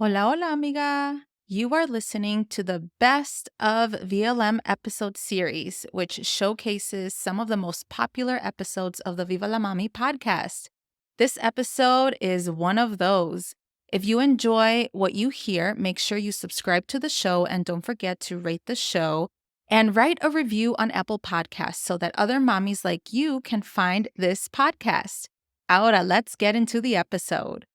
Hola, hola, amiga. You are listening to the best of VLM episode series, which showcases some of the most popular episodes of the Viva la Mami podcast. This episode is one of those. If you enjoy what you hear, make sure you subscribe to the show and don't forget to rate the show and write a review on Apple Podcasts so that other mommies like you can find this podcast. Ahora, let's get into the episode.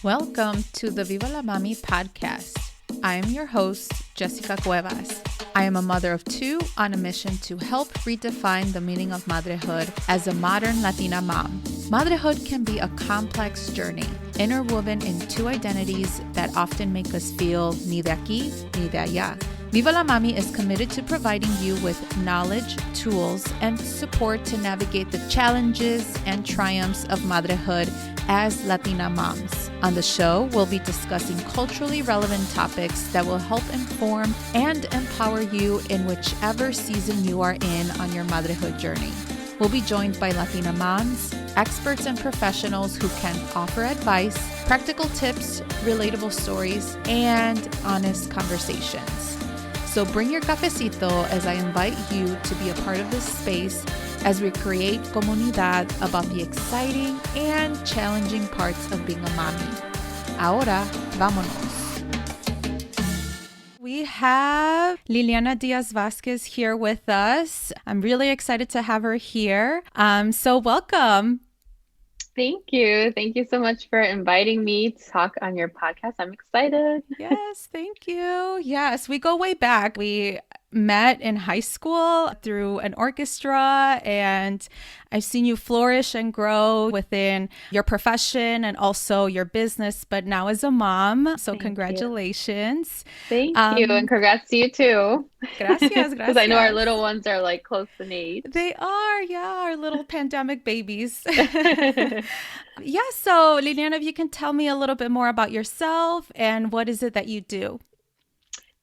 Welcome to the Viva la Mami podcast. I am your host, Jessica Cuevas. I am a mother of two on a mission to help redefine the meaning of motherhood as a modern Latina mom. Motherhood can be a complex journey, interwoven in two identities that often make us feel ni de aquí ni de allá. Viva la Mami is committed to providing you with knowledge, tools, and support to navigate the challenges and triumphs of motherhood as Latina moms. On the show, we'll be discussing culturally relevant topics that will help inform and empower you in whichever season you are in on your motherhood journey. We'll be joined by Latina moms, experts and professionals who can offer advice, practical tips, relatable stories, and honest conversations. So bring your cafecito as I invite you to be a part of this space as we create comunidad about the exciting and challenging parts of being a mommy. Ahora, vámonos. We have Liliana Diaz-Vazquez here with us. I'm really excited to have her here. So welcome. Thank you. Thank you so much for inviting me to talk on your podcast. I'm excited. Yes, thank you. Yes, we go way back. We met in high school through an orchestra, and I've seen you flourish and grow within your profession and also your business, but now as a mom. So Thank you. congratulations. Thank you. And Um, congrats to you too. gracias, Because I know our gracias. little ones are like close in age. They are, yeah, our little pandemic babies. Yeah, so Liliana, if you can tell me a little bit more about yourself and what is it that you do?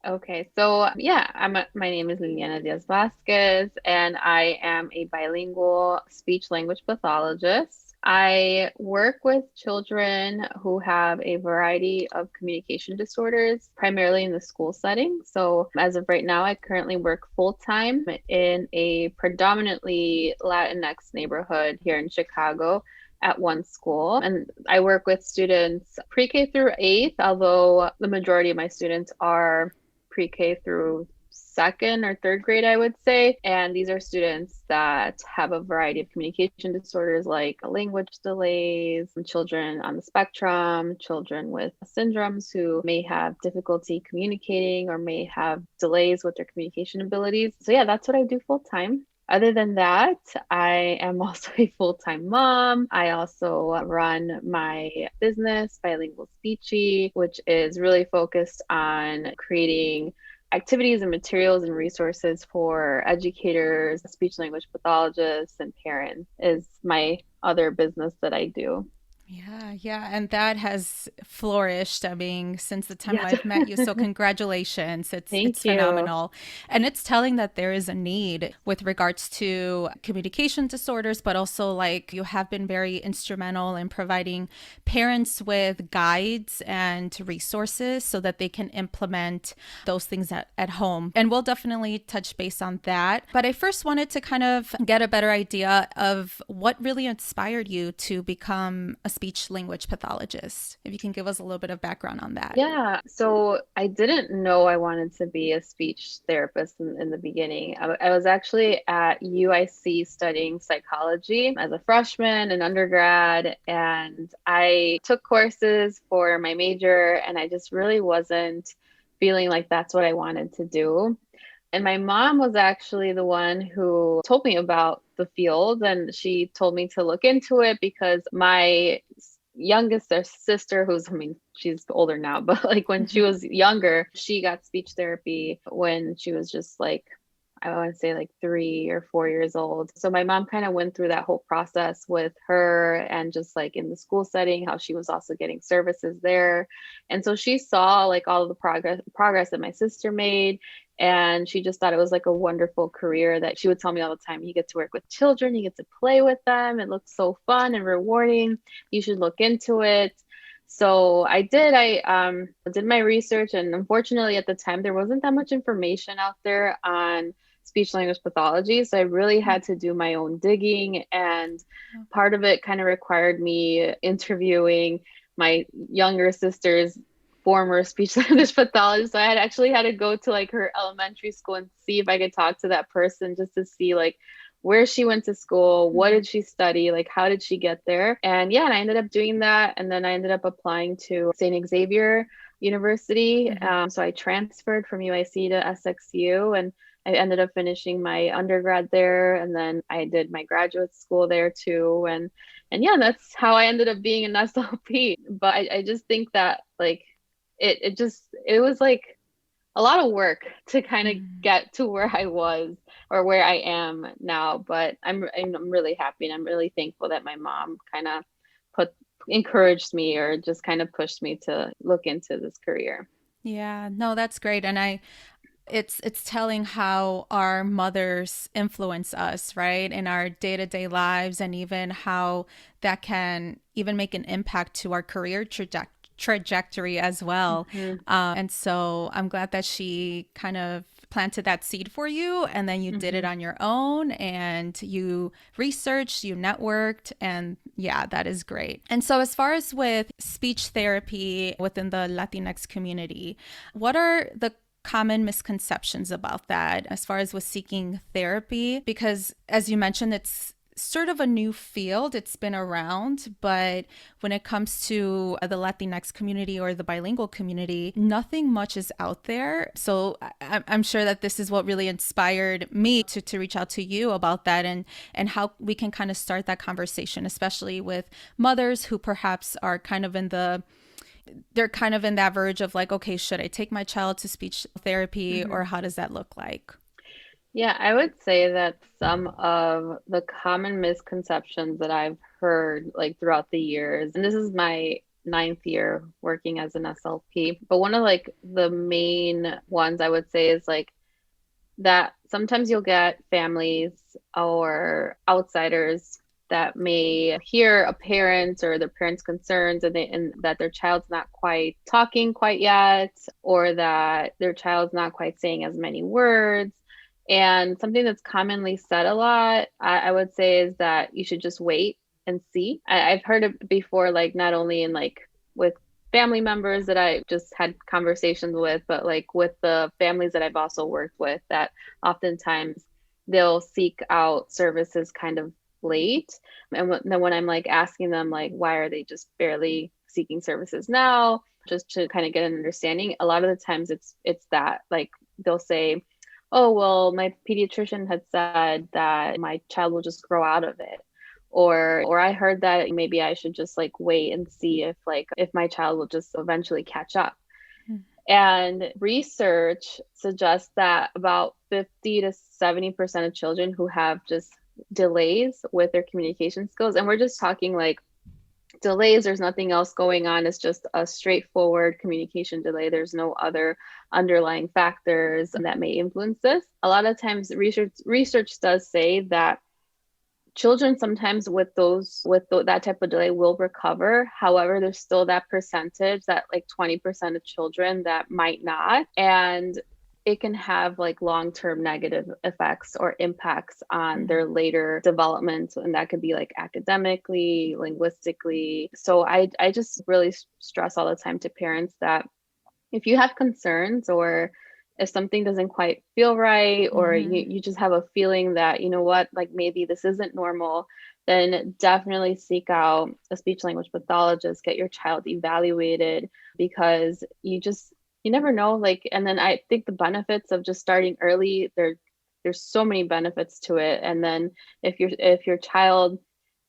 Okay, so yeah, my name is Liliana Diaz-Vazquez, and I am a bilingual speech language pathologist. I work with children who have a variety of communication disorders, primarily in the school setting. So, as of right now, I currently work full time in a predominantly Latinx neighborhood here in Chicago at one school. And I work with students pre K through eighth, although the majority of my students are pre-K through second or third grade, I would say. And these are students that have a variety of communication disorders like language delays, children on the spectrum, children with syndromes who may have difficulty communicating or may have delays with their communication abilities. So, yeah, that's what I do full time. Other than that, I am also a full time mom. I also run my business, Bilingual Speechy, which is really focused on creating activities and materials and resources for educators, speech language pathologists, and parents, is my other business that I do. Yeah. And that has flourished, I mean, since the time Yes. I've met you. So congratulations. It's Thank you. phenomenal. And it's telling that there is a need with regards to communication disorders, but also like you have been very instrumental in providing parents with guides and resources so that they can implement those things at home. And we'll definitely touch base on that. But I first wanted to kind of get a better idea of what really inspired you to become a speech language pathologist. If you can give us a little bit of background on that. Yeah, so I didn't know I wanted to be a speech therapist in the beginning. I was actually at UIC studying psychology as a freshman and undergrad, and I took courses for my major, and I just really wasn't feeling like that's what I wanted to do. And my mom was actually the one who told me about the field, and she told me to look into it because my youngest sister, who's, I mean, she's older now, but like when she Mhm. was younger, she got speech therapy when she was just like, I want to say like 3 or 4 years old. So my mom kind of went through that whole process with her and just like in the school setting, how she was also getting services there. And so she saw like all of the progress that my sister made. And she just thought it was like a wonderful career that she would tell me all the time. You get to work with children, you get to play with them. It looks so fun and rewarding. You should look into it. So I did my research, and unfortunately at the time there wasn't that much information out there on speech language pathology. So I really had to do my own digging, and part of it kind of required me interviewing my younger sister's former speech language pathologist. So I had actually had to go to like her elementary school and see if I could talk to that person just to see like where she went to school, what did she study, like how did she get there. And yeah, and I ended up doing that, and then I ended up applying to St. Xavier University. So I transferred from UIC to SXU, and I ended up finishing my undergrad there, and then I did my graduate school there too. And yeah, that's how I ended up being an SLP. But I just think that like it was like a lot of work to kind of get to where I was or where I am now. But I'm really happy, and I'm really thankful that my mom kind of put encouraged me or just kind of pushed me to look into this career. Yeah, no, that's great. And it's telling how our mothers influence us, right, in our day-to-day lives, and even how that can even make an impact to our career trajectory as well. And so I'm glad that she kind of planted that seed for you, and then you did it on your own, and you researched, you networked, and yeah, that is great. And so as far as with speech therapy within the Latinx community, what are the common misconceptions about that as far as with seeking therapy? Because as you mentioned, it's sort of a new field. It's been around, but when it comes to the Latinx community or the bilingual community, nothing much is out there. So I'm sure that this is what really inspired me to reach out to you about that, and how we can kind of start that conversation, especially with mothers who perhaps are kind of in that verge of like, okay, should I take my child to speech therapy, or how does that look like? Yeah, I would say that some of the common misconceptions that I've heard like throughout the years, and this is my ninth year working as an SLP, but one of like the main ones I would say is like that sometimes you'll get families or outsiders that may hear a parent or their parents' concerns, and that their child's not quite talking quite yet, or that their child's not quite saying as many words. And something that's commonly said a lot, I would say, is that you should just wait and see. I've heard it before, like not only in like with family members that I just had conversations with, but like with the families that I've also worked with, that oftentimes they'll seek out services kind of late. And then when I'm like asking them, like, why are they just barely seeking services now? Just to kind of get an understanding, a lot of the times it's that like they'll say, oh, well, my pediatrician had said that my child will just grow out of it. Or I heard that maybe I should just like wait and see if my child will just eventually catch up. And research suggests that about 50 to 70% of children who have just delays with their communication skills, and we're just talking like delays, there's nothing else going on, it's just a straightforward communication delay, there's no other underlying factors that may influence this. A lot of times research does say that children sometimes that type of delay will recover. However, there's still that percentage, that like 20% of children that might not, and it can have like long-term negative effects or impacts on their later development, and that could be like academically, linguistically. So I just really stress all the time to parents that if you have concerns, or if something doesn't quite feel right, or you just have a feeling that, you know what, like maybe this isn't normal, then definitely seek out a speech language pathologist, get your child evaluated, because you never know. Like, and then I think the benefits of just starting early, there's so many benefits to it. And then if your child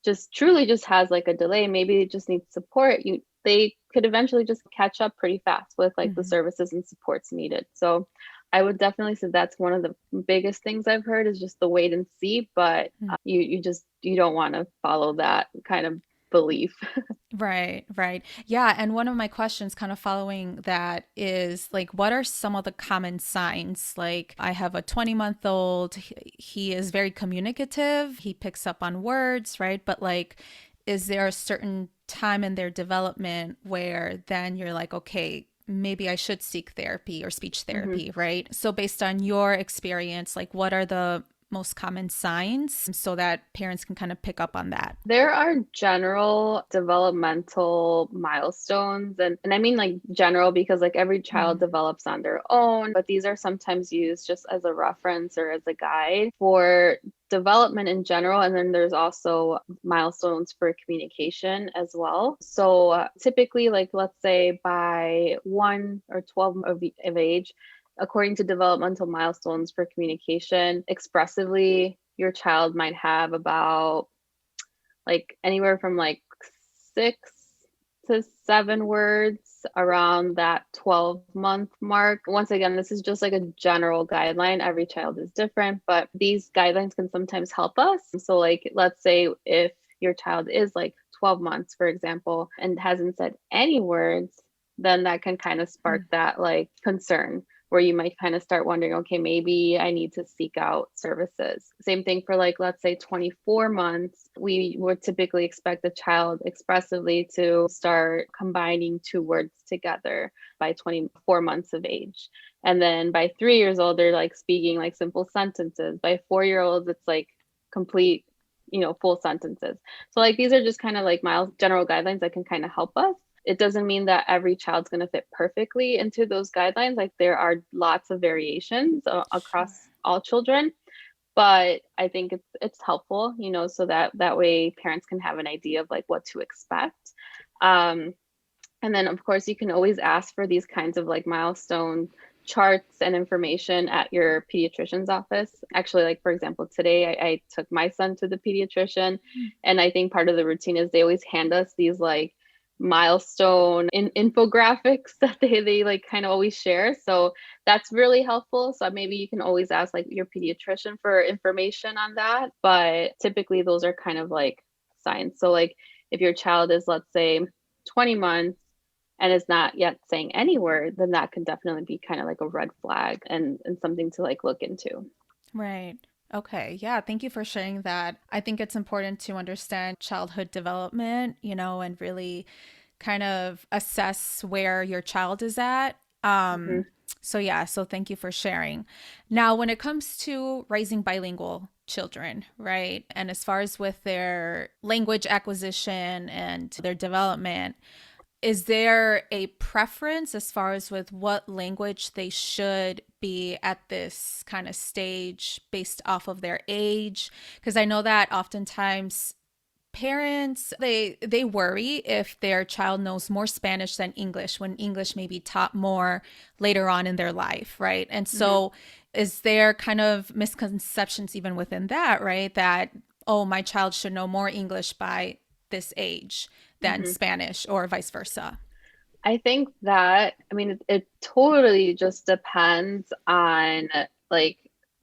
just truly just has like a delay, maybe it just needs support, they could eventually just catch up pretty fast with like the services and supports needed. So I would definitely say that's one of the biggest things I've heard, is just the wait and see, but you don't want to follow that kind of belief. Right, right. Yeah. And one of my questions kind of following that is like, what are some of the common signs? Like, I have a 20-month-old, he is very communicative, he picks up on words, right? But like, is there a certain time in their development where then you're like, okay, maybe I should seek therapy or speech Mm-hmm. therapy, right? So based on your experience, like what are the most common signs so that parents can kind of pick up on that? There are general developmental milestones, and I mean like general because like every child Mm-hmm. develops on their own, but these are sometimes used just as a reference or as a guide for development in general. And then there's also milestones for communication as well. So typically, like let's say by 1 or 12 of age, according to developmental milestones for communication, expressively, your child might have about like anywhere from like 6 to 7 words around that 12-month mark. Once again, this is just like a general guideline. Every child is different, but these guidelines can sometimes help us. So, like, let's say if your child is like 12 months, for example, and hasn't said any words, then that can kind of spark that like concern where you might kind of start wondering, okay, maybe I need to seek out services. Same thing for like, let's say 24 months, we would typically expect the child expressively to start combining 2 words together by 24 months of age. And then by 3 years old, they're like speaking like simple sentences. By 4 year olds, it's like complete, full sentences. So like these are just kind of like general guidelines that can kind of help us. It doesn't mean that every child's going to fit perfectly into those guidelines. Like there are lots of variations Sure. across all children, but I think it's helpful, so that way parents can have an idea of like what to expect. Um, and then of course you can always ask for these kinds of like milestone charts and information at your pediatrician's office. Actually, like for example, today I took my son to the pediatrician, and I think part of the routine is they always hand us these like milestone infographics that they like kind of always share. So that's really helpful. So maybe you can always ask like your pediatrician for information on that. But typically those are kind of like signs. So like if your child is, let's say, 20 months and is not yet saying any word, then that could definitely be kind of like a red flag and something to like look into. Right. Okay. Yeah. Thank you for sharing that. I think it's important to understand childhood development, and really kind of assess where your child is at. Mm-hmm. So, yeah. So, thank you for sharing. Now, when it comes to raising bilingual children, right? And as far as with their language acquisition and their development, is there a preference as far as with what language they should be at this kind of stage based off of their age? Because I know that oftentimes parents they worry if their child knows more Spanish than English when English may be taught more later on in their life, right? And Mm-hmm. so is there kind of misconceptions even within that, right? That, oh, my child should know more English by this age than Mm-hmm. Spanish or vice versa? I think that, I mean, it totally just depends on like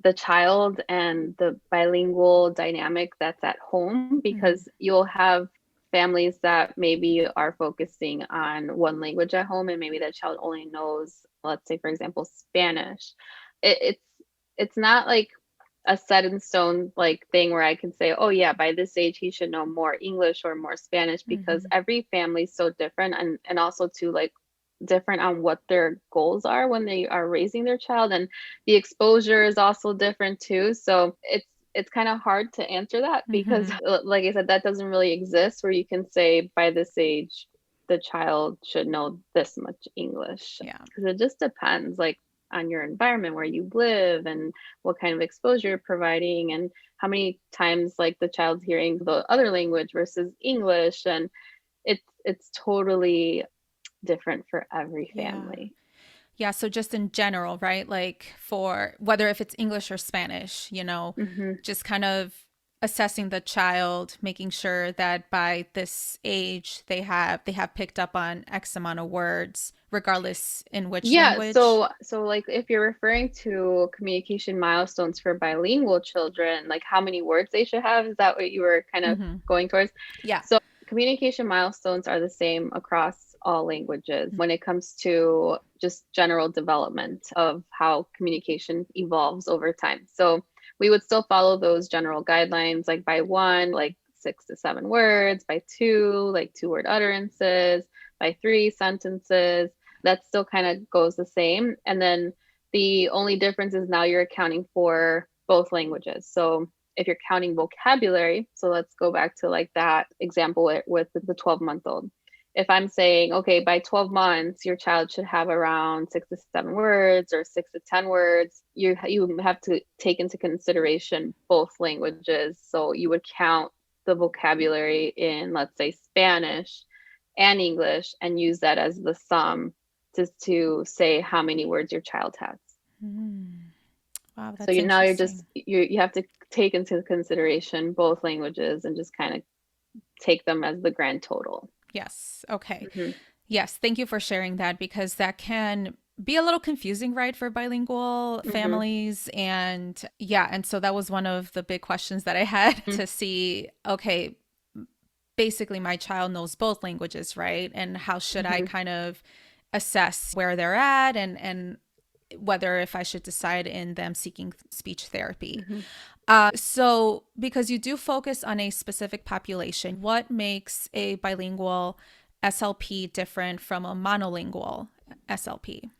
the child and the bilingual dynamic that's at home, Mm-hmm. because you'll have families that maybe are focusing on one language at home and maybe that child only knows, let's say, for example, Spanish. It's not like a set in stone like thing where I can say, oh yeah, by this age he should know more English or more Spanish, because Mm-hmm. every family is so different, and also too like different on what their goals are when they are raising their child, and the exposure is also different too. So it's kind of hard to answer that because Mm-hmm. like I said, that doesn't really exist where you can say by this age the child should know this much English, Yeah. because it just depends like on your environment where you live and what kind of exposure you're providing and how many times like the child's hearing the other language versus English, and it's totally different for every Yeah. family. Yeah, so just in general, right? Like for whether if it's English or Spanish, Hmm. just kind of assessing the child, making sure that by this age they have picked up on X amount of words, regardless in which Yeah, language. so like if you're referring to communication milestones for bilingual children, like how many words they should have, is that what you were kind of Mm-hmm. going towards? Yeah. So communication milestones are the same across all languages when it comes to just general development of how communication evolves over time. So we would still follow those general guidelines, like by one, like 6 to 7 words, by 2, like 2 word utterances, by 3 sentences. That still kind of goes the same. And then the only difference is now you're accounting for both languages. So if you're counting vocabulary, so let's go back to like that example with the 12-month-old. If I'm saying, okay, by 12 months, your child should have around 6 to 7 words or 6 to 10 words, you have to take into consideration both languages. So you would count the vocabulary in, let's say, Spanish and English and use that as the sum to say how many words your child has. Wow, So that's now interesting. you have to take into consideration both languages and just kind of take them as the grand total. Yes. Okay. Mm-hmm. Yes. Thank you for sharing that, because that can be a little confusing, right, for bilingual Mm-hmm. families. And yeah. And so that was one of the big questions that I had to see, okay, basically my child knows both languages, right? And how should I Mm-hmm. kind of assess where they're at, and whether if I should decide in them seeking speech therapy. Mm-hmm. So, because you do focus on a specific population, what makes a bilingual SLP different from a monolingual SLP?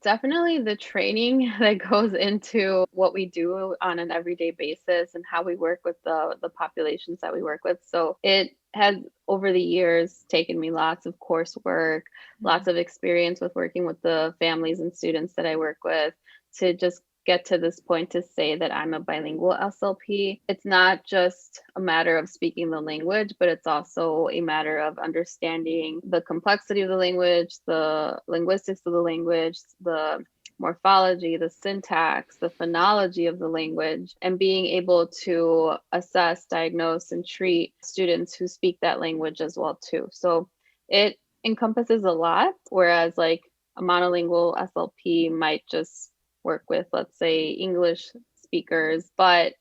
Definitely the training that goes into what we do on an everyday basis and how we work with the populations that we work with. So it has over the years taken me lots of coursework, lots of experience with working with the families and students that I work with to just get to this point to say that I'm a bilingual SLP. It's not just a matter of speaking the language, but it's also a matter of understanding the complexity of the language, the linguistics of the language, the morphology, the syntax, the phonology of the language, and being able to assess, diagnose, and treat students who speak that language as well too. So it encompasses a lot, whereas like a monolingual SLP might just work with, let's say, English speakers, but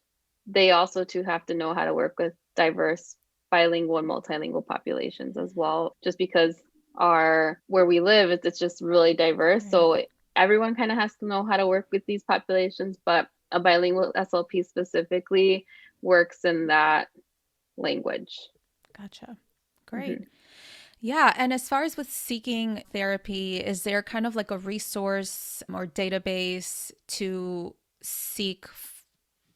they also too have to know how to work with diverse bilingual and multilingual populations as well, just because where we live, it's just really diverse. Right. So everyone kind of has to know how to work with these populations, but a bilingual SLP specifically works in that language. Gotcha. Mm-hmm. Great. Yeah. And as far as with seeking therapy, is there kind of like a resource or database to seek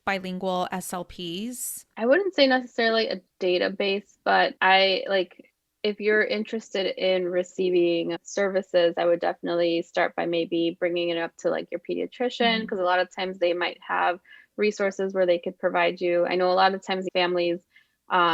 bilingual SLPs? I wouldn't say necessarily a database, but I like if you're interested in receiving services, I would definitely start by maybe bringing it up to like your pediatrician, Mm-hmm. because a lot of times they might have resources where they could provide you. I know a lot of times families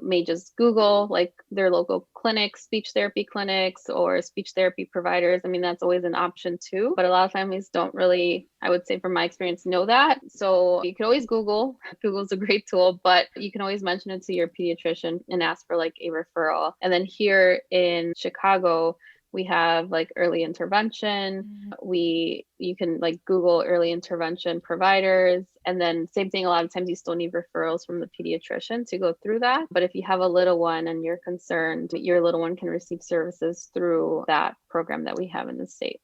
may just Google like their local clinics, speech therapy clinics, or speech therapy providers. I mean, that's always an option too. But a lot of families don't really, I would say from my experience, know that. So you can always Google. Google's a great tool, but you can always mention it to your pediatrician and ask for like a referral. And then here in Chicago, we have like early intervention. You can like Google early intervention providers, and then same thing, a lot of times you still need referrals from the pediatrician to go through that. But if you have a little one and you're concerned, your little one can receive services through that program that we have in the state.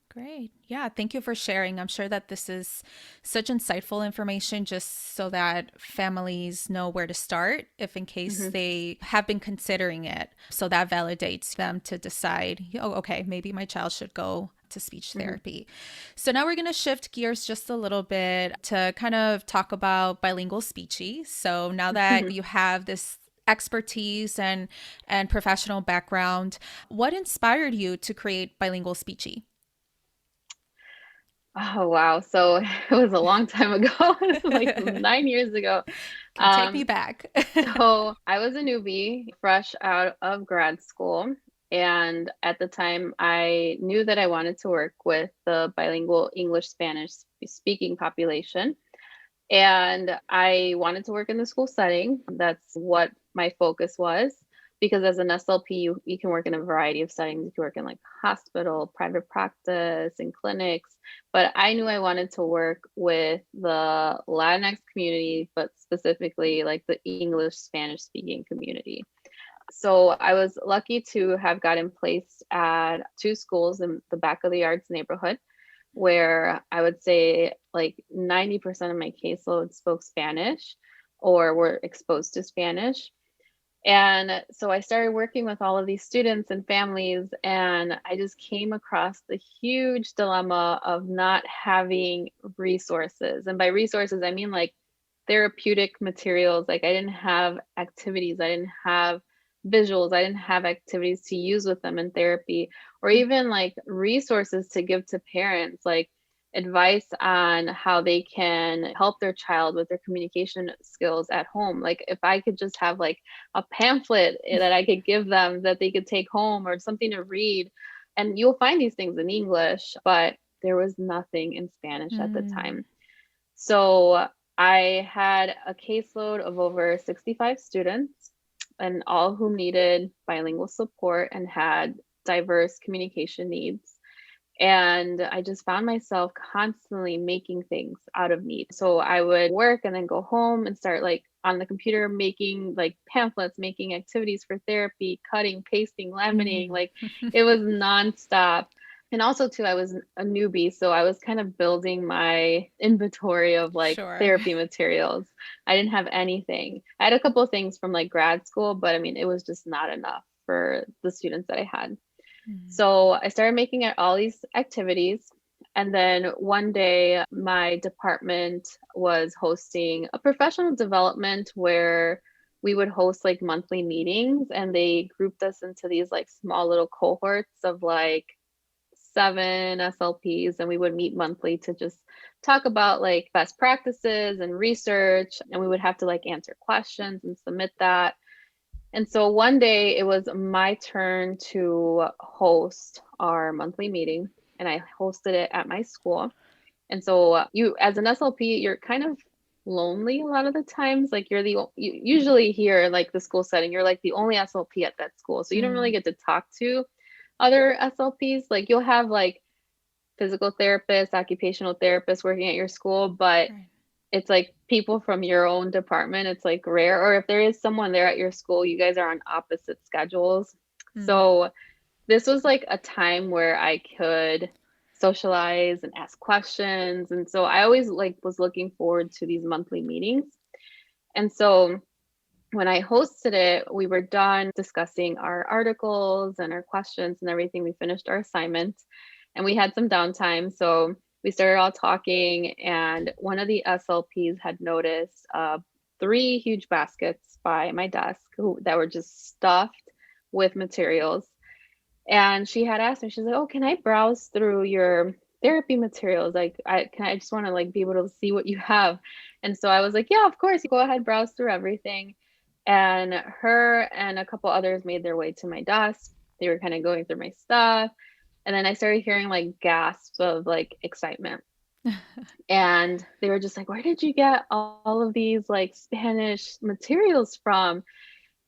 Great. Yeah. Thank you for sharing. I'm sure that this is such insightful information, just so that families know where to start if in case Mm-hmm. they have been considering it. So that validates them to decide, oh, okay, maybe my child should go to speech Mm-hmm. therapy. So now we're going to shift gears just a little bit to kind of talk about bilingual speechy. So now that you have this expertise and professional background, what inspired you to create bilingual speechy? Oh wow. So it was a long time ago. It was like 9 years ago. Can take me Um, back. so I was a newbie, fresh out of grad school. And at the time, I knew that I wanted to work with the bilingual English Spanish speaking population. And I wanted to work in the school setting. That's what my focus was. Because as an SLP, you can work in a variety of settings. You can work in like hospital, private practice, and clinics. But I knew I wanted to work with the Latinx community, but specifically like the English Spanish speaking community. So I was lucky to have gotten placed at two schools in the back of the yards neighborhood, where I would say like 90% of my caseload spoke Spanish. or were exposed to Spanish. And so I started working with all of these students and families, and I just came across the huge dilemma of not having resources. And by resources, I mean like therapeutic materials. Like I didn't have activities, I didn't have visuals, I didn't have activities to use with them in therapy, or even like resources to give to parents, like advice on how they can help their child with their communication skills at home. Like if I could just have like a pamphlet that I could give them that they could take home, or something to read. And you'll find these things in English, but there was nothing in Spanish at the Mm. time. So I had a caseload of over 65 students, and all whom needed bilingual support and had diverse communication needs. And I just found myself constantly making things out of need. So I would work and then go home and start like on the computer making like pamphlets, making activities for therapy, cutting, pasting, laminating. Mm. Like it was nonstop. And also too, I was a newbie, so I was kind of building my inventory of like Sure. therapy materials. I didn't have anything. I had a couple of things from like grad school, but I mean, it was just not enough for the students that I had. Mm. So I started making all these activities. And then one day, my department was hosting a professional development where we would host like monthly meetings, and they grouped us into these like small little cohorts of like 7 SLPs, and we would meet monthly to just talk about like best practices and research, and we would have to like answer questions and submit that. And so one day it was my turn to host our monthly meeting, and I hosted it at my school. And so you, as an SLP, you're kind of lonely a lot of the times. Like you usually here, like the school setting, you're like the only SLP at that school. So you don't really Mm. get to talk to other SLPs. Like you'll have like physical therapists, occupational therapists working at your school, but Right. it's like people from your own department. It's like rare. Or if there is someone there at your school, you guys are on opposite schedules. Mm. So this was like a time where I could socialize and ask questions. And so I always like was looking forward to these monthly meetings. And so when I hosted it, we were done discussing our articles and our questions and everything. We finished our assignment and we had some downtime. So we started all talking, and one of the SLPs had noticed three huge baskets by my desk that were just stuffed with materials. And she had asked me, she's like, "Oh, can I browse through your therapy materials? Like, I just want to like be able to see what you have." And so I was like, "Yeah, of course, you go ahead, browse through everything." And her and a couple others made their way to my desk. They were kind of going through my stuff. And then I started hearing like gasps of like excitement. And they were just like, "Where did you get all of these like Spanish materials from?"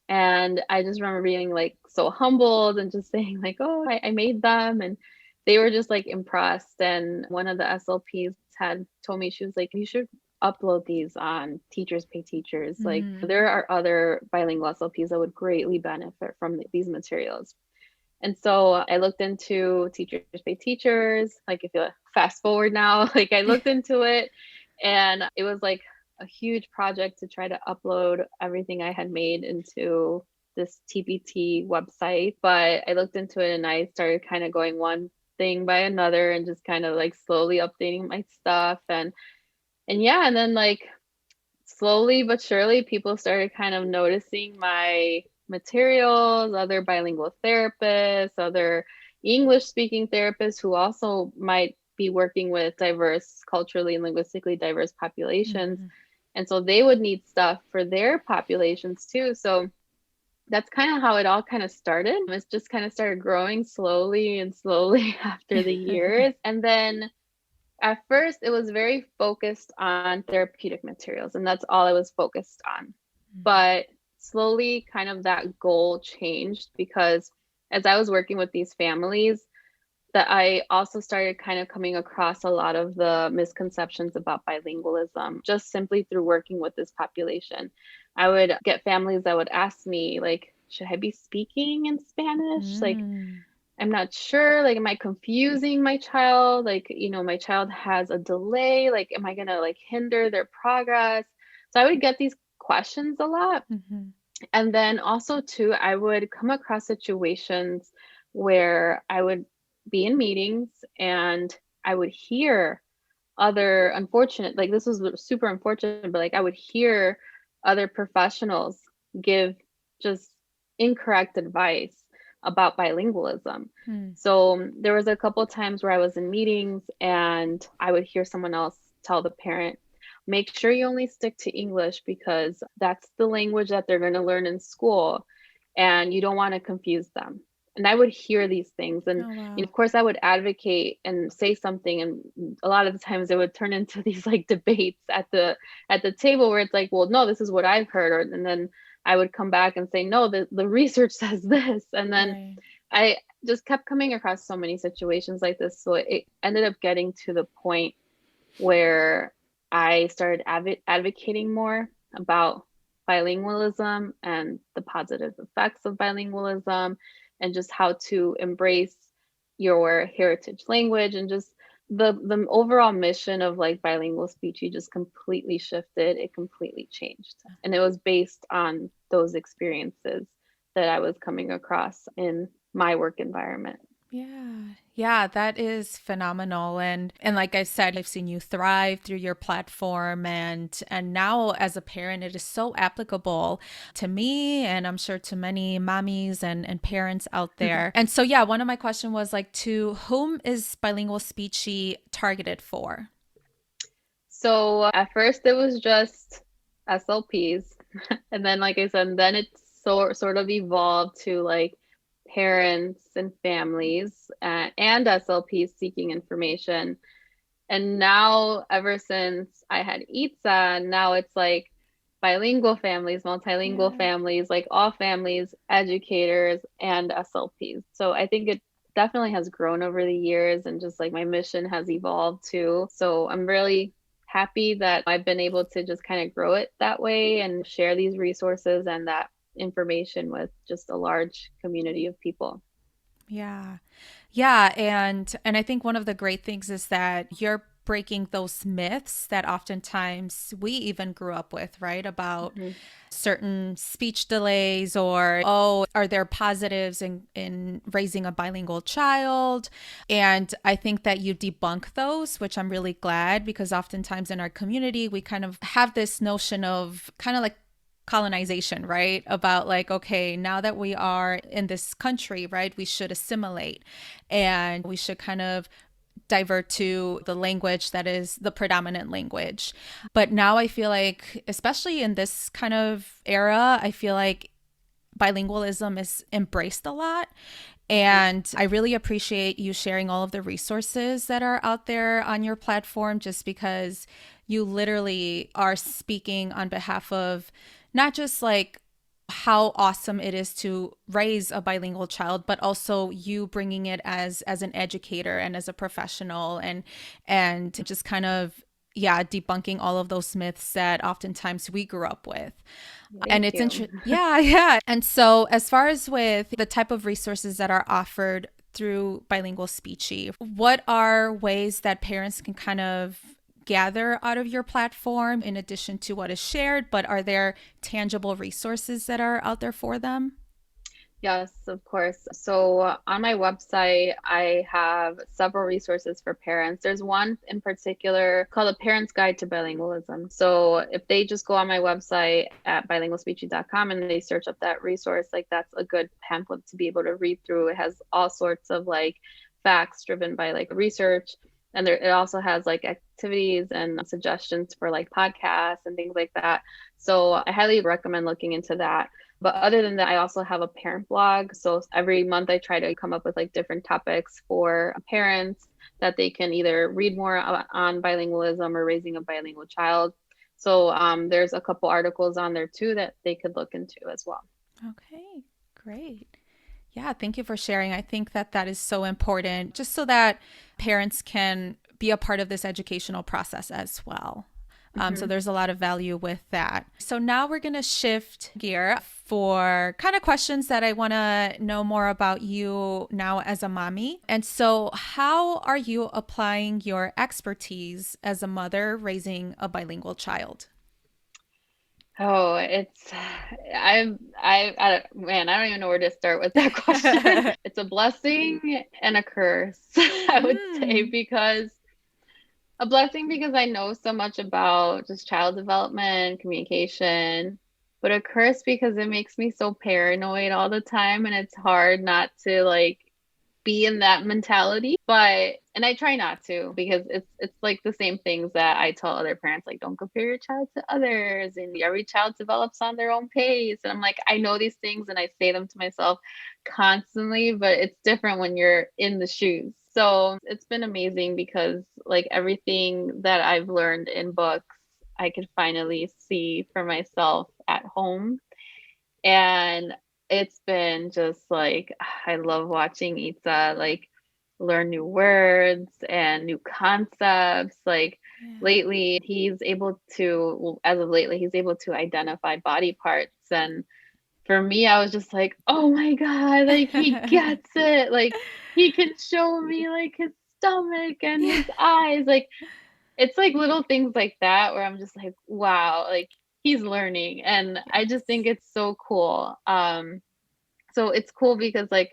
And I just remember being like so humbled and just saying like, "Oh, I made them." And they were just like impressed. And one of the SLPs had told me, she was like, "You should upload these on Teachers Pay Teachers. Like Mm. there are other bilingual SLPs that would greatly benefit from these materials." And so I looked into Teachers Pay Teachers. Like if you fast forward now, like I looked into it, and it was like a huge project to try to upload everything I had made into this TPT website. But I looked into it and I started kind of going one thing by another and just kind of like slowly updating my stuff. And yeah, and then like slowly but surely people started kind of noticing my materials, other bilingual therapists, other English speaking therapists who also might be working with diverse, culturally and linguistically diverse populations. Mm. And so they would need stuff for their populations too. So that's kind of how it all kind of started. It's just kind of started growing slowly and slowly after the years. And then at first, it was very focused on therapeutic materials, and that's all I was focused on. But slowly, kind of that goal changed because as I was working with these families, that I also started kind of coming across a lot of the misconceptions about bilingualism just simply through working with this population. I would get families that would ask me, like, should I be speaking in Spanish? Like, Mm. I'm not sure. Like, am I confusing my child? Like, my child has a delay. Like, am I gonna like hinder their progress? So I would get these questions a lot. Mm-hmm. And then also too, I would come across situations where I would be in meetings and I would hear other unfortunate, like this was super unfortunate, but like I would hear other professionals give just incorrect advice about bilingualism. Hmm. So there was a couple times where I was in meetings and I would hear someone else tell the parent, make sure you only stick to English because that's the language that they're going to learn in school and you don't want to confuse them. And I would hear these things. And Oh, of wow. course, I would advocate and say something. And a lot of the times it would turn into these like debates at the table where it's like, well, no, this is what I've heard. And then I would come back and say, no, the research says this. And then Right. I just kept coming across so many situations like this. So it ended up getting to the point where I started advocating more about bilingualism and the positive effects of bilingualism and just how to embrace your heritage language and just the overall mission of like bilingual speech just completely shifted. It completely changed. And it was based on those experiences that I was coming across in my work environment. Yeah. Yeah, that is phenomenal. And like I said, I've seen you thrive through your platform and now as a parent it is so applicable to me and I'm sure to many mommies and parents out there. And so yeah, one of my question was like to whom is bilingual speechy targeted for? So at first it was just SLPs. And then like I said, then it sort of evolved to like parents and families and SLPs seeking information. And now ever since I had ITSA, now it's like bilingual families, multilingual Yeah. families, like all families, educators, and SLPs. So I think it definitely has grown over the years and just like my mission has evolved too. So I'm really happy that I've been able to just kind of grow it that way and share these resources and that information with just a large community of people. Yeah. Yeah, and I think one of the great things is that you're breaking those myths that oftentimes we even grew up with, right? About Mhm. certain speech delays or oh, are there positives in raising a bilingual child? And I think that you debunk those, which I'm really glad because oftentimes in our community we kind of have this notion of kind of like colonization, right? About like, okay, now that we are in this country, right, we should assimilate and we should kind of divert to the language that is the predominant language. But now I feel like, especially in this kind of era, I feel like bilingualism is embraced a lot. Mhm. And I really appreciate you sharing all of the resources that are out there on your platform, just because you literally are speaking on behalf of not just like how awesome it is to raise a bilingual child, but also you bringing it as an educator and as a professional and just kind of yeah, debunking all of those myths that oftentimes we grew up with. And Thank it's you. interesting. Yeah, yeah. And so, as far as with the type of resources that are offered through Bilingual Speechy, what are ways that parents can kind of gather out of your platform in addition to what is shared? But are there tangible resources that are out there for them? Yes, of course. So on my website, I have several resources for parents. There's one in particular called A Parent's Guide to Bilingualism. So if they just go on my website at bilingualspeechy.com and they search up that resource, like that's a good pamphlet to be able to read through. It has all sorts of like facts driven by like research. And there, it also has like activities and suggestions for like podcasts and things like that. So I highly recommend looking into that. But other than that, I also have a parent blog. So every month I try to come up with like different topics for parents that they can either read more on bilingualism or raising a bilingual child. So there's a couple articles on there too that they could look into as well. Okay, great. Yeah, thank you for sharing. I think that that is so important just so that parents can be a part of this educational process as well. So Hmm. there's a lot of value with that. So now we're going to shift gear for kind of questions that I want to know more about you now as a mommy. And so, how are you applying your expertise as a mother raising a bilingual child? Oh, man, I don't even know where to start with that question. It's a blessing and a curse, I would say, Mm. because a blessing because I know so much about just child development, communication, but a curse because it makes me so paranoid all the time and it's hard not to like be in that mentality. But and I try not to because it's like the same things that I tell other parents, like don't compare your child to others and every child develops on their own pace. And I'm like, I know these things and I say them to myself constantly, but it's different when you're in the shoes. So it's been amazing because like everything that I've learned in books, I could finally see for myself at home. And it's been just like I love watching Itza like learn new words and new concepts. Like Yeah. lately, he's able to, well, as of lately, he's able to identify body parts. And for me, I was just like, oh my God, like he gets it. Like he can show me like his stomach and Yeah. his eyes. Like it's like little things like that where I'm just like, wow, like he's learning. And I just think Yes. it's so cool. So it's cool because like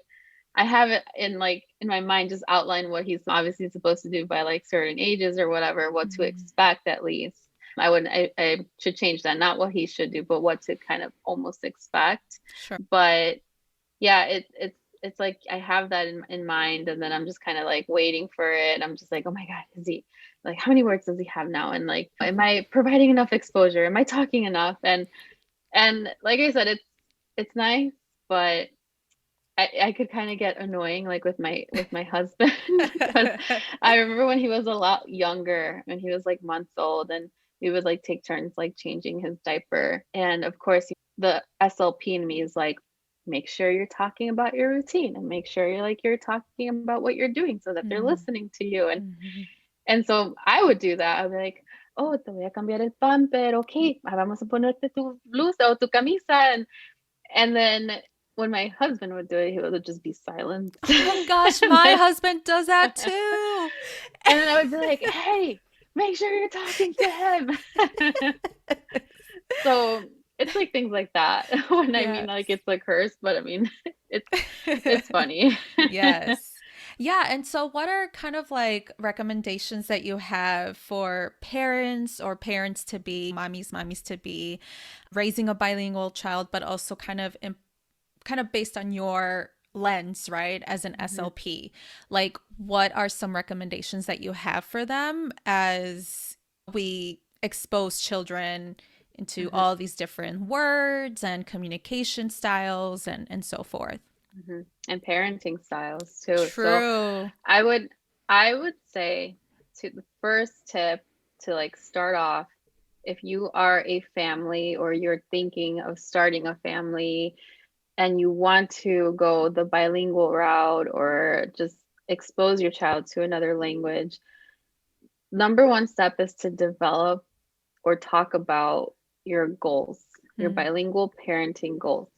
I have it in like in my mind just outline what he's obviously supposed to do by like certain ages or whatever, what to Mhm. expect at least. I should change that, not what he should do, but what to kind of almost expect. Sure. But yeah, it's like I have that in mind, and then I'm just kind of like waiting for it. I'm just like, oh my God, is he like how many words does he have now? And like, am I providing enough exposure? Am I talking enough? And like I said, it's nice, but I could kind of get annoying like with my husband because I remember when he was a lot younger, when he was like months old, and we would like take turns like changing his diaper. And of course, the SLP in me is like, make sure you're talking about your routine and make sure you're talking about what you're doing so that they're Mhm. listening to you. Mhm. And so I would do that. I'd be like, oh, te voy a cambiar el pamper. Okay, vamos a ponerte tu blusa o tu camisa. And then when my husband would do it, he would just be silent. Oh gosh, and my then husband does that too. and then I would be like, hey, make sure you're talking to him. So it's like things like that. When I mean like Yes. it's a curse, but I mean it's it's funny. Yes. Yeah. And so, what are kind of like recommendations that you have for parents or parents to be, mommies to be, raising a bilingual child, but also kind of based on your lens, right, as an Mhm, SLP? Like, what are some recommendations that you have for them as we expose children into mhm, all these different words and communication styles and so forth? mhm. And parenting styles too. So True. I would I would say to the first tip to like start off if you are a family or you're thinking of starting a family and you want to go the bilingual route or just expose your child to another language, number one step is to develop or talk about your goals, your Mm, bilingual parenting goals.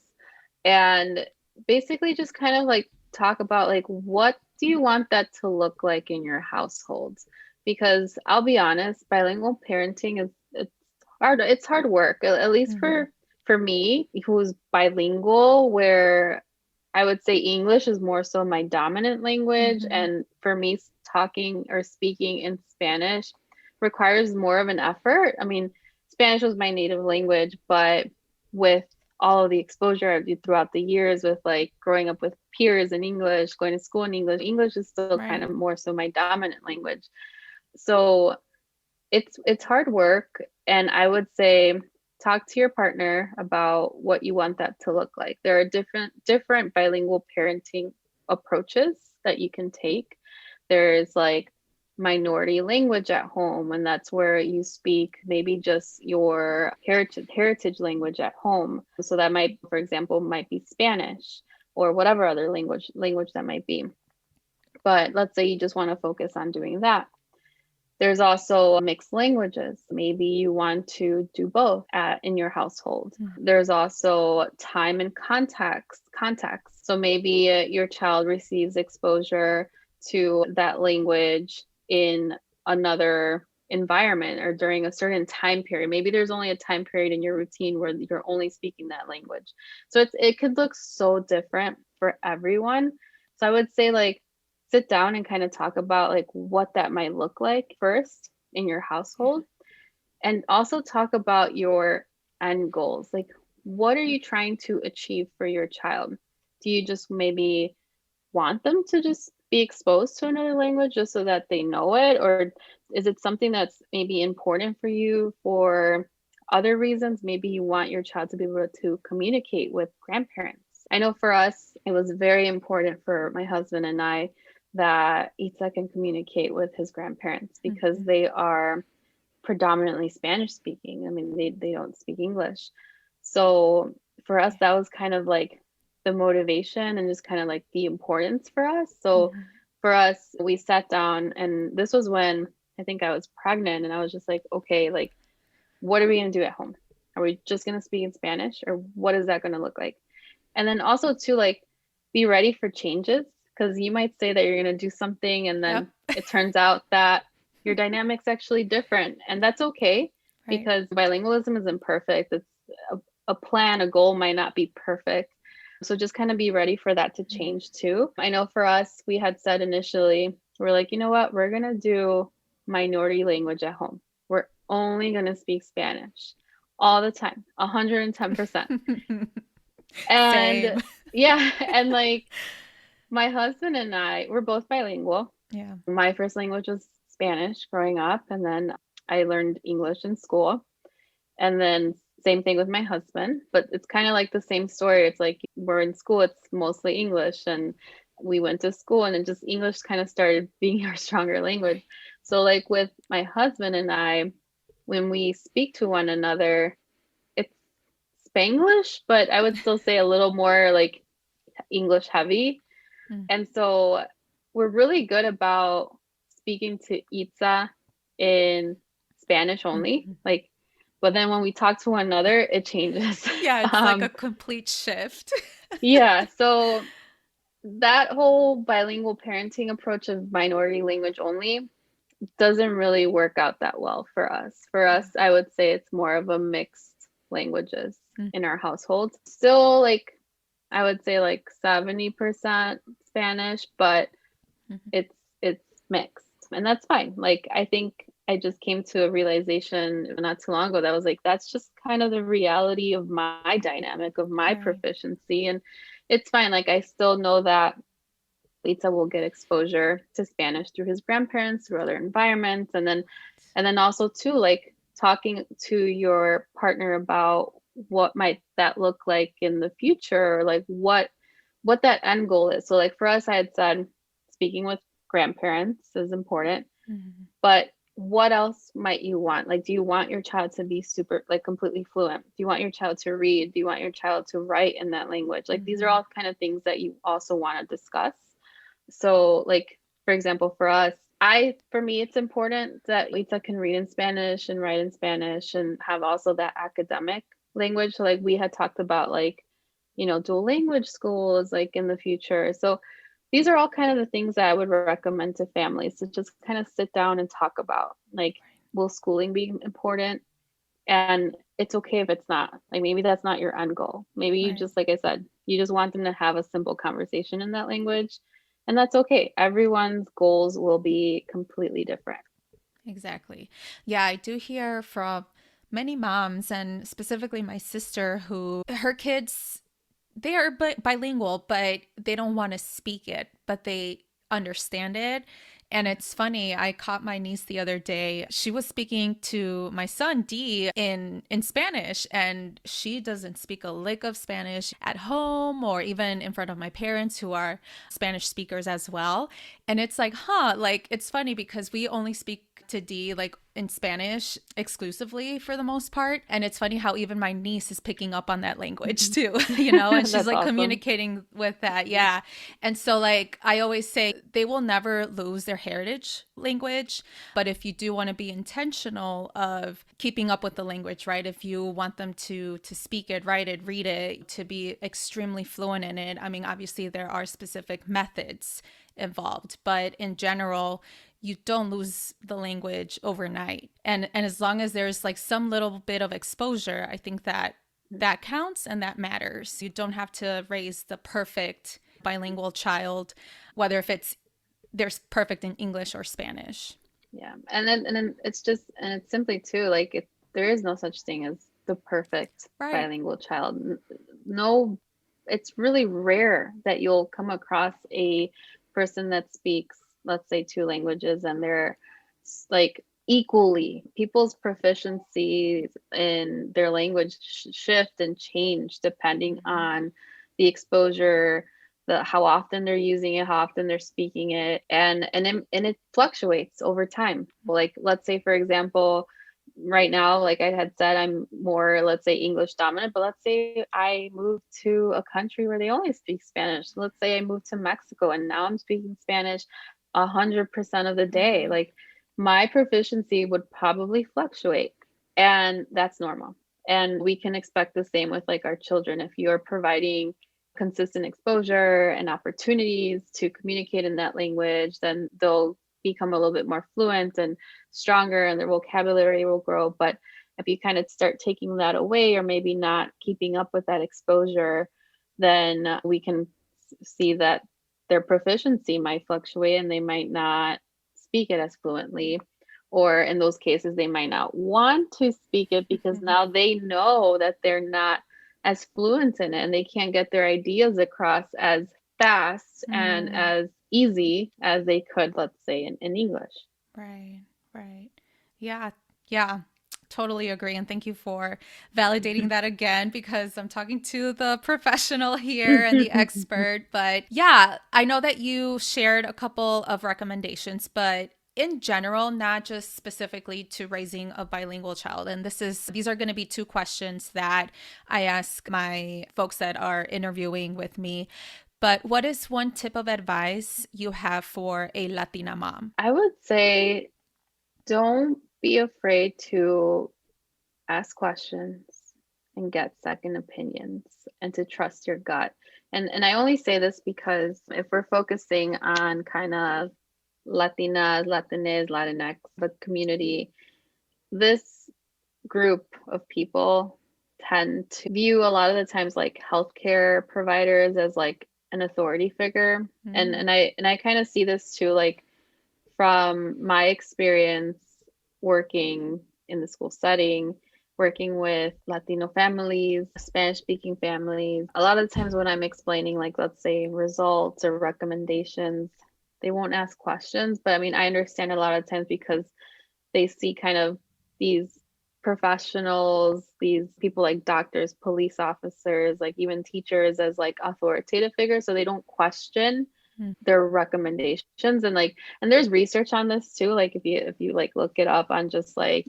And basically just kind of like talk about like what do you want that to look like in your household? Because I'll be honest, bilingual parenting is it's hard work, at least mhm, for me who's bilingual where I would say English is more so my dominant language mhm. and for me talking or speaking in Spanish requires more of an effort. I mean, Spanish was my native language, but with all of the exposure I've had throughout the years with like growing up with peers in English, going to school in English, English is still kind Right. of more so my dominant language. So it's hard work and I would say talk to your partner about what you want that to look like. There are different bilingual parenting approaches that you can take. There's like minority language at home and that's where you speak maybe just your heritage language at home. So that might for example might be Spanish or whatever other language that might be. But let's say you just want to focus on doing that. There's also mixed languages. Maybe you want to do both in your household. Mm, There's also time and context. So maybe your child receives exposure to that language in another. environment or during a certain time period. Maybe there's only a time period in your routine where you're only speaking that language. So it could look so different for everyone. So I would say like sit down and kind of talk about like what that might look like first in your household, and also talk about your end goals. Like what are you trying to achieve for your child? Do you just maybe want them to just be exposed to another language just so that they know it? Or is it something that's maybe important for you for other reasons? Maybe you want your child to be able to communicate with grandparents. I know for us, it was very important for my husband and I that Itza can communicate with his grandparents because they are predominantly Spanish speaking. I mean, they don't speak English. So for us, that was kind of like the motivation and just kind of like the importance for us. So for us, we sat down, and this was when I think I was pregnant, and I was just like, okay, like, what are we going to do at home? Are we just going to speak in Spanish, or what is that going to look like? And then also to like be ready for changes, because you might say that you're going to do something and then it turns out that your dynamic's actually different, and that's okay. Right. Because bilingualism is imperfect. It's a plan, a goal might not be perfect. So just kind of be ready for that to change too. I know for us, we had said initially, we're like, you know what, we're going to do minority language at home. We're only going to speak Spanish all the time, 110%. And same. Yeah, and like my husband and I, we're both bilingual. Yeah. My first language was Spanish growing up, and then I learned English in school. And then same thing with my husband, but it's kind of like the same story. It's like we're in school, it's mostly English, and we went to school and it just English kind of started being our stronger language. So like with my husband and I, when we speak to one another, it's Spanglish, but I would still say a little more like English heavy. And so we're really good about speaking to Itza in Spanish only. Like, but then when we talk to one another, it changes. Yeah, it's like a complete shift. Yeah. So that whole bilingual parenting approach of minority language only doesn't really work out that well for us. For us, I would say it's more of a mixed languages in our household. Still like, I would say like 70% Spanish, but it's mixed, and that's fine. Like, I think I just came to a realization not too long ago that was like, that's just kind of the reality of my dynamic, of my proficiency, and it's fine. Like, I still know that Lita will get exposure to Spanish through his grandparents, through other environments, and then also too, like talking to your partner about what might that look like in the future, or like what that end goal is. So like for us, I had said speaking with grandparents is important, but what else might you want? Like, do you want your child to be super, like completely fluent? Do you want your child to read? Do you want your child to write in that language? Like, these are all kind of things that you also want to discuss. So like, for example, for us, for me, it's important that Lita can read in Spanish and write in Spanish and have also that academic language. So like we had talked about like, dual language schools like in the future. So these are all kind of the things that I would recommend to families to just kind of sit down and talk about. Like, will schooling be important? And it's okay if it's not. Like, maybe that's not your end goal. Maybe you just, like I said, you just want them to have a simple conversation in that language. And that's okay. Everyone's goals will be completely different. Exactly. Yeah, I do hear from many moms, and specifically my sister, who her kids, they are bilingual, but they don't want to speak it, but they understand it. And it's funny, I caught my niece the other day. She was speaking to my son, D, in Spanish, and she doesn't speak a lick of Spanish at home or even in front of my parents, who are Spanish speakers as well. And it's like, like, it's funny because we only speak to D like in Spanish exclusively for the most part. And it's funny how even my niece is picking up on that language too, and she's like awesome. Communicating with that. Yeah. And so like, I always say they will never lose their heritage language. But if you do want to be intentional of keeping up with the language, right? If you want them to speak it, write it, read it, to be extremely fluent in it. I mean, obviously there are specific methods involved, but in general, you don't lose the language overnight. And as long as there's like some little bit of exposure, I think that that counts and that matters. You don't have to raise the perfect bilingual child, whether if it's there's perfect in English or Spanish. Yeah. And then it's just, and it's simply too, like there is no such thing as the perfect Right. bilingual child. No, it's really rare that you'll come across a person that speaks, let's say, two languages, and they're like equally, people's proficiencies in their language shift and change depending on the exposure, how often they're using it, how often they're speaking it, and it fluctuates over time. Like, let's say, for example, right now, like I had said, I'm more, let's say, English dominant, but let's say I moved to a country where they only speak Spanish. Let's say I moved to Mexico and now I'm speaking Spanish 100% of the day. Like, my proficiency would probably fluctuate, and that's normal. And we can expect the same with like our children. If you're providing consistent exposure and opportunities to communicate in that language, then they'll become a little bit more fluent and stronger, and their vocabulary will grow. But if you kind of start taking that away, or maybe not keeping up with that exposure, then we can see that their proficiency might fluctuate and they might not speak it as fluently. Or in those cases, they might not want to speak it because now they know that they're not as fluent in it, and they can't get their ideas across as fast and as easy as they could, let's say, in English. Right. Yeah. Yeah. Totally agree. And thank you for validating that again, because I'm talking to the professional here and the expert. But yeah, I know that you shared a couple of recommendations, but in general, not just specifically to raising a bilingual child. And these are going to be two questions that I ask my folks that are interviewing with me. But what is one tip of advice you have for a Latina mom? I would say don't be afraid to ask questions and get second opinions, and to trust your gut. And I only say this because if we're focusing on kind of Latinas, Latinx, Latinx, the community, this group of people tend to view a lot of the times like healthcare providers as like an authority figure. And I kind of see this too, like from my experience working in the school setting, working with Latino families, Spanish speaking families. A lot of the times when I'm explaining, like, let's say results or recommendations, they won't ask questions. But I mean, I understand a lot of times because they see kind of these professionals, these people like doctors, police officers, like even teachers, as like authoritative figures. So they don't question their recommendations. And like, and there's research on this too, like if you like look it up on just like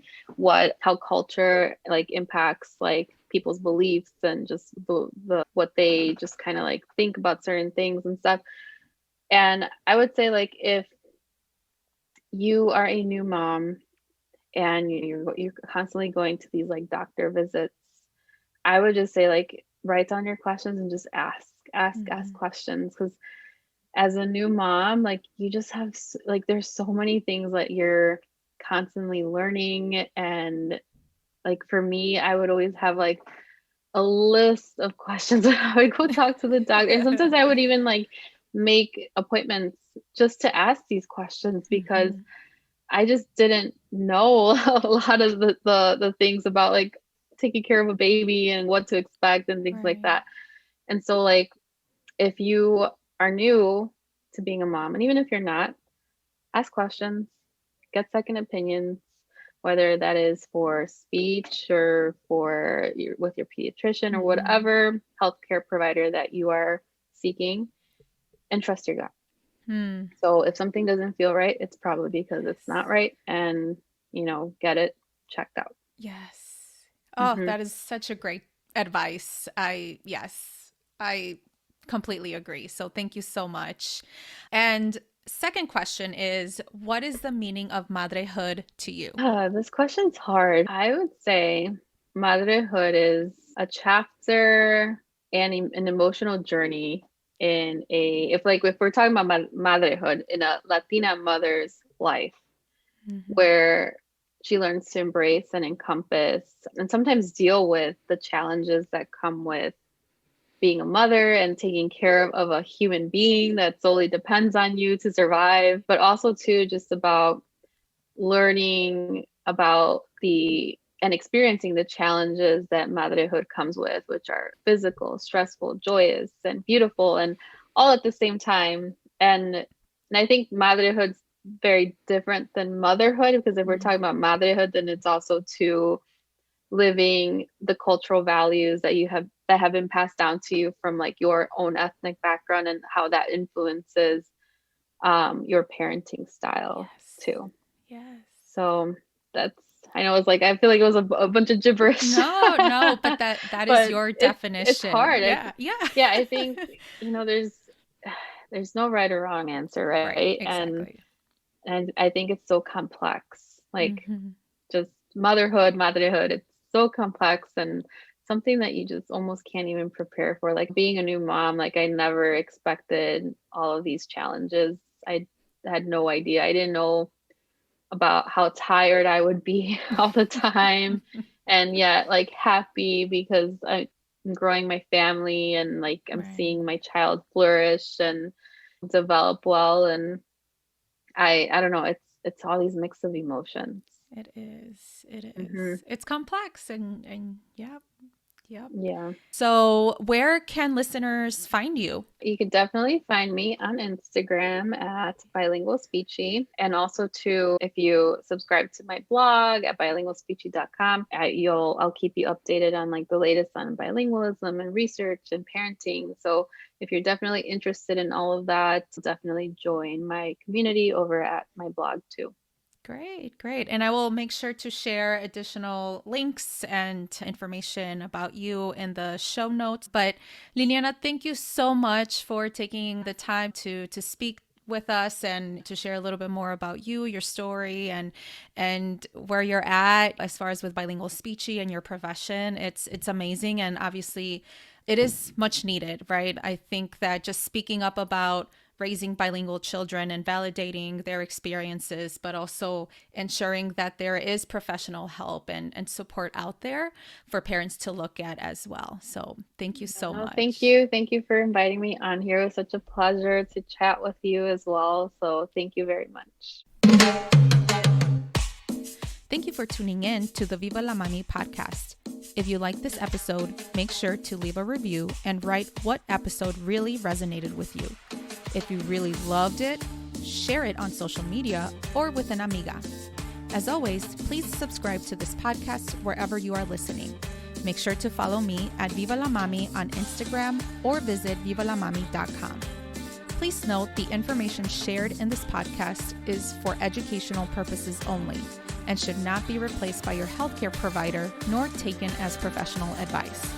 how culture like impacts like people's beliefs and just the what they just kind of like think about certain things and stuff. And I would say, like, if you are a new mom and you're constantly going to these like doctor visits, I would just say, like, write down your questions and just ask questions. Because as a new mom, like, you just have like, there's so many things that you're constantly learning. And like, for me, I would always have like a list of questions that I would go talk to the doctor. And sometimes I would even like make appointments just to ask these questions, because I just didn't know a lot of the things about like taking care of a baby and what to expect and things like that. And so, like, if you are new to being a mom, and even if you're not, ask questions, get second opinions, whether that is for speech or with your pediatrician or whatever healthcare provider that you are seeking, and trust your gut. So if something doesn't feel right, it's probably because it's not right, and get it checked out. Yes. Oh, that is such a great advice. I completely agree. So thank you so much. And second question is, what is the meaning of motherhood to you? This question's hard. I would say motherhood is a chapter and an emotional journey if we're talking about motherhood in a Latina mother's life, where she learns to embrace and encompass and sometimes deal with the challenges that come with being a mother and taking care of a human being that solely depends on you to survive, but also too just about learning about and experiencing the challenges that motherhood comes with, which are physical, stressful, joyous, and beautiful, and all at the same time. And I think motherhood's very different than motherhood, because if we're talking about motherhood, then it's also to living the cultural values that have been passed down to you from like your own ethnic background, and how that influences your parenting style too. Yes. So I know it's like, I feel like it was a bunch of gibberish. No, but that is your definition. It's hard. Yeah. Yeah, I think, there's no right or wrong answer, right? Exactly. And I think it's so complex. Like just motherhood, it's so complex and something that you just almost can't even prepare for. Like being a new mom, like I never expected all of these challenges. I had no idea. I didn't know about how tired I would be all the time, and yet like happy because I'm growing my family, and like I'm seeing my child flourish and develop well. And I don't know, it's all these mix of emotions. It is. It's complex and yeah. Yeah. So where can listeners find you? You can definitely find me on Instagram at Bilingual Speechy. And also too, if you subscribe to my blog at bilingualspeechy.com, I'll keep you updated on like the latest on bilingualism and research and parenting. So if you're definitely interested in all of that, definitely join my community over at my blog too. Great. And I will make sure to share additional links and information about you in the show notes. But Liliana, thank you so much for taking the time to speak with us and to share a little bit more about you, your story, and where you're at as far as with Bilingual Speechy and your profession. It's amazing, and obviously it is much needed, right? I think that just speaking up about raising bilingual children and validating their experiences, but also ensuring that there is professional help and support out there for parents to look at as well. So thank you so much. Thank you. Thank you for inviting me on here. It was such a pleasure to chat with you as well. So thank you very much. Thank you for tuning in to the Viva la Mami podcast. If you like this episode, make sure to leave a review and write what episode really resonated with you. If you really loved it, share it on social media or with an amiga. As always, please subscribe to this podcast wherever you are listening. Make sure to follow me at Viva la Mami on Instagram or visit vivalamami.com. Please note the information shared in this podcast is for educational purposes only and should not be replaced by your healthcare provider nor taken as professional advice.